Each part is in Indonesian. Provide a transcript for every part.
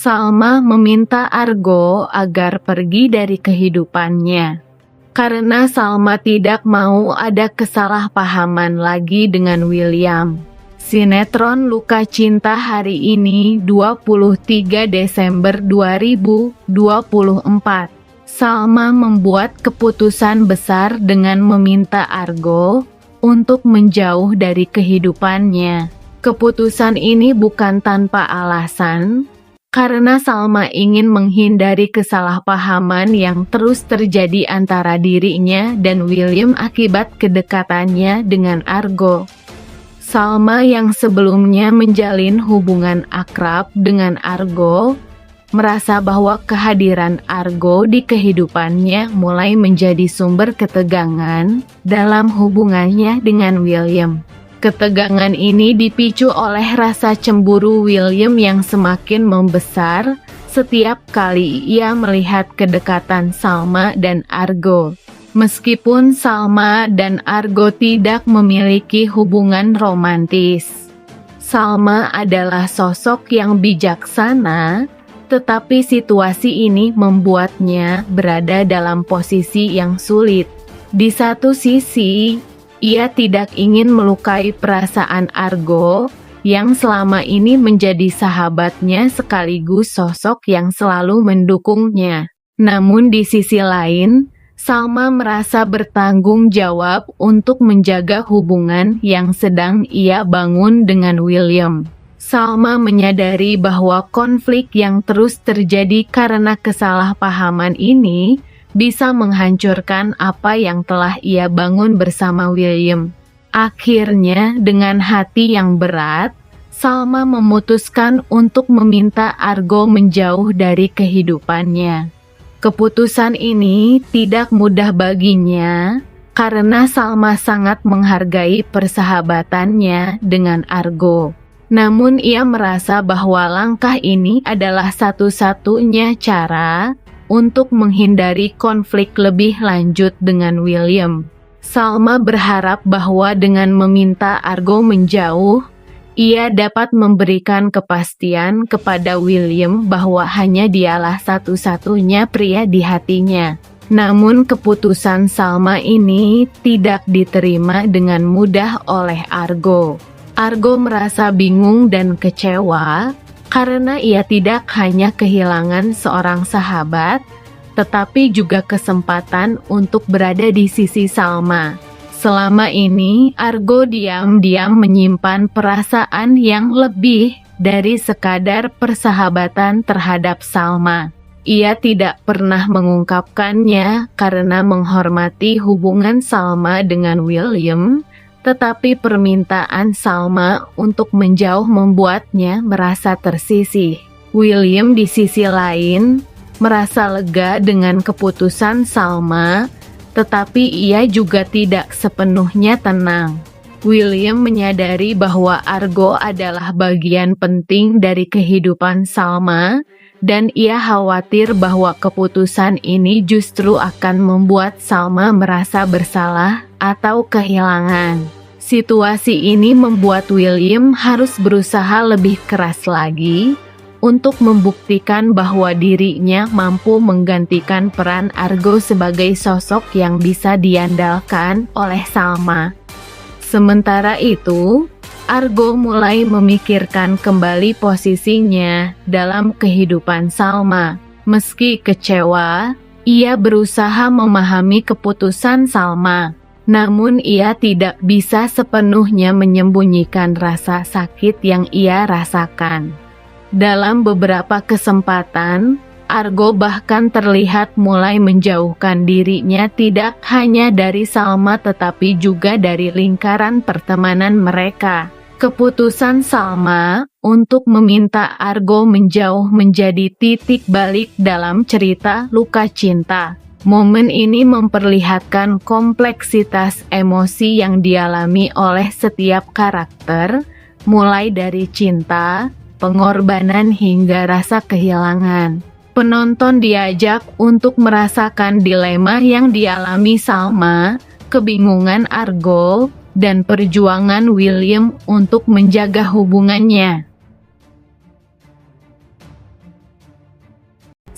Salma meminta Argo agar pergi dari kehidupannya. Karena Salma tidak mau ada kesalahpahaman lagi dengan William. Sinetron Luka Cinta hari ini 23 Desember 2024. Salma membuat keputusan besar dengan meminta Argo untuk menjauh dari kehidupannya. Keputusan ini bukan tanpa alasan, karena Salma ingin menghindari kesalahpahaman yang terus terjadi antara dirinya dan William akibat kedekatannya dengan Argo. Salma yang sebelumnya menjalin hubungan akrab dengan Argo, merasa bahwa kehadiran Argo di kehidupannya mulai menjadi sumber ketegangan dalam hubungannya dengan William. Ketegangan ini dipicu oleh rasa cemburu William yang semakin membesar setiap kali ia melihat kedekatan Salma dan Argo. Meskipun Salma dan Argo tidak memiliki hubungan romantis, Salma adalah sosok yang bijaksana, tetapi situasi ini membuatnya berada dalam posisi yang sulit. Di satu sisi, ia tidak ingin melukai perasaan Argo yang selama ini menjadi sahabatnya sekaligus sosok yang selalu mendukungnya. Namun di sisi lain, Salma merasa bertanggung jawab untuk menjaga hubungan yang sedang ia bangun dengan William. Salma menyadari bahwa konflik yang terus terjadi karena kesalahpahaman ini bisa menghancurkan apa yang telah ia bangun bersama William. Akhirnya, dengan hati yang berat, Salma memutuskan untuk meminta Argo menjauh dari kehidupannya. Keputusan ini tidak mudah baginya, karena Salma sangat menghargai persahabatannya dengan Argo. Namun ia merasa bahwa langkah ini adalah satu-satunya cara untuk menghindari konflik lebih lanjut dengan William. Salma berharap bahwa dengan meminta Argo menjauh, ia dapat memberikan kepastian kepada William bahwa hanya dialah satu-satunya pria di hatinya. Namun keputusan Salma ini tidak diterima dengan mudah oleh Argo. Argo merasa bingung dan kecewa karena ia tidak hanya kehilangan seorang sahabat, tetapi juga kesempatan untuk berada di sisi Salma. Selama ini, Argo diam-diam menyimpan perasaan yang lebih dari sekadar persahabatan terhadap Salma. Ia tidak pernah mengungkapkannya karena menghormati hubungan Salma dengan William, tetapi permintaan Salma untuk menjauh membuatnya merasa tersisih. William di sisi lain merasa lega dengan keputusan Salma, tetapi ia juga tidak sepenuhnya tenang. William menyadari bahwa Argo adalah bagian penting dari kehidupan Salma, dan ia khawatir bahwa keputusan ini justru akan membuat Salma merasa bersalah atau kehilangan. Situasi ini membuat William harus berusaha lebih keras lagi untuk membuktikan bahwa dirinya mampu menggantikan peran Argo sebagai sosok yang bisa diandalkan oleh Salma. Sementara itu, Argo mulai memikirkan kembali posisinya dalam kehidupan Salma. Meski kecewa, ia berusaha memahami keputusan Salma. Namun ia tidak bisa sepenuhnya menyembunyikan rasa sakit yang ia rasakan. Dalam beberapa kesempatan, Argo bahkan terlihat mulai menjauhkan dirinya tidak hanya dari Salma tetapi juga dari lingkaran pertemanan mereka. Keputusan Salma untuk meminta Argo menjauh menjadi titik balik dalam cerita Luka Cinta. Momen ini memperlihatkan kompleksitas emosi yang dialami oleh setiap karakter, mulai dari cinta, pengorbanan hingga rasa kehilangan. Penonton diajak untuk merasakan dilema yang dialami Salma, kebingungan Argo, dan perjuangan William untuk menjaga hubungannya.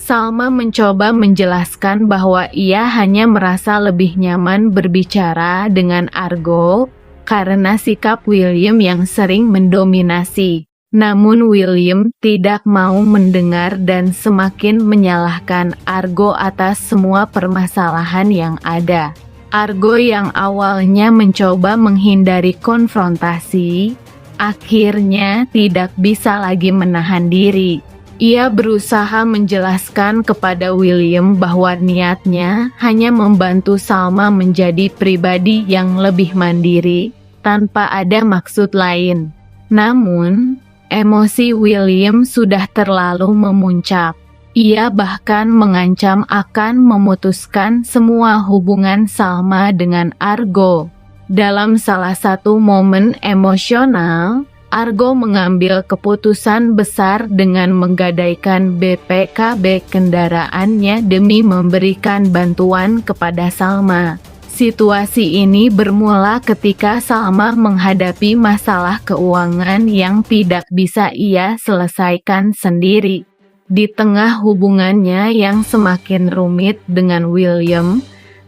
Salma mencoba menjelaskan bahwa ia hanya merasa lebih nyaman berbicara dengan Argo karena sikap William yang sering mendominasi. Namun William tidak mau mendengar dan semakin menyalahkan Argo atas semua permasalahan yang ada. Argo yang awalnya mencoba menghindari konfrontasi, akhirnya tidak bisa lagi menahan diri. Ia berusaha menjelaskan kepada William bahwa niatnya hanya membantu Salma menjadi pribadi yang lebih mandiri, tanpa ada maksud lain. Namun, emosi William sudah terlalu memuncak. Ia bahkan mengancam akan memutuskan semua hubungan Salma dengan Argo. Dalam salah satu momen emosional, Argo mengambil keputusan besar dengan menggadaikan BPKB kendaraannya demi memberikan bantuan kepada Salma. Situasi ini bermula ketika Salma menghadapi masalah keuangan yang tidak bisa ia selesaikan sendiri. Di tengah hubungannya yang semakin rumit dengan William,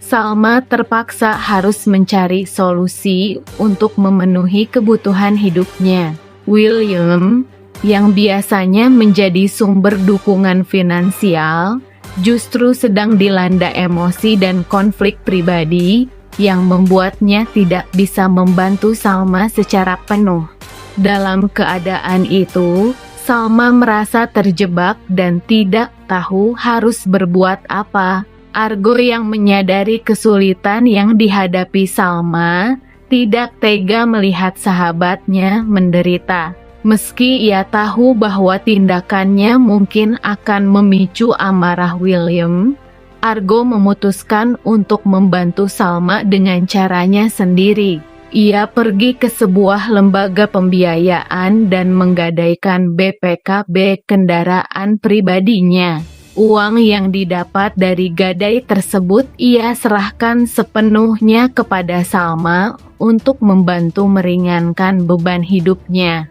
Salma terpaksa harus mencari solusi untuk memenuhi kebutuhan hidupnya. William, yang biasanya menjadi sumber dukungan finansial, justru sedang dilanda emosi dan konflik pribadi yang membuatnya tidak bisa membantu Salma secara penuh. Dalam keadaan itu, Salma merasa terjebak dan tidak tahu harus berbuat apa. Argo yang menyadari kesulitan yang dihadapi Salma, tidak tega melihat sahabatnya menderita. Meski ia tahu bahwa tindakannya mungkin akan memicu amarah William, Argo memutuskan untuk membantu Salma dengan caranya sendiri. Ia pergi ke sebuah lembaga pembiayaan dan menggadaikan BPKB kendaraan pribadinya. Uang yang didapat dari gadai tersebut ia serahkan sepenuhnya kepada Salma untuk membantu meringankan beban hidupnya.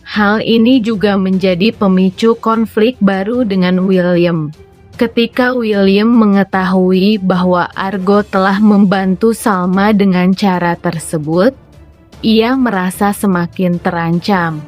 Hal ini juga menjadi pemicu konflik baru dengan William. Ketika William mengetahui bahwa Argo telah membantu Salma dengan cara tersebut, ia merasa semakin terancam.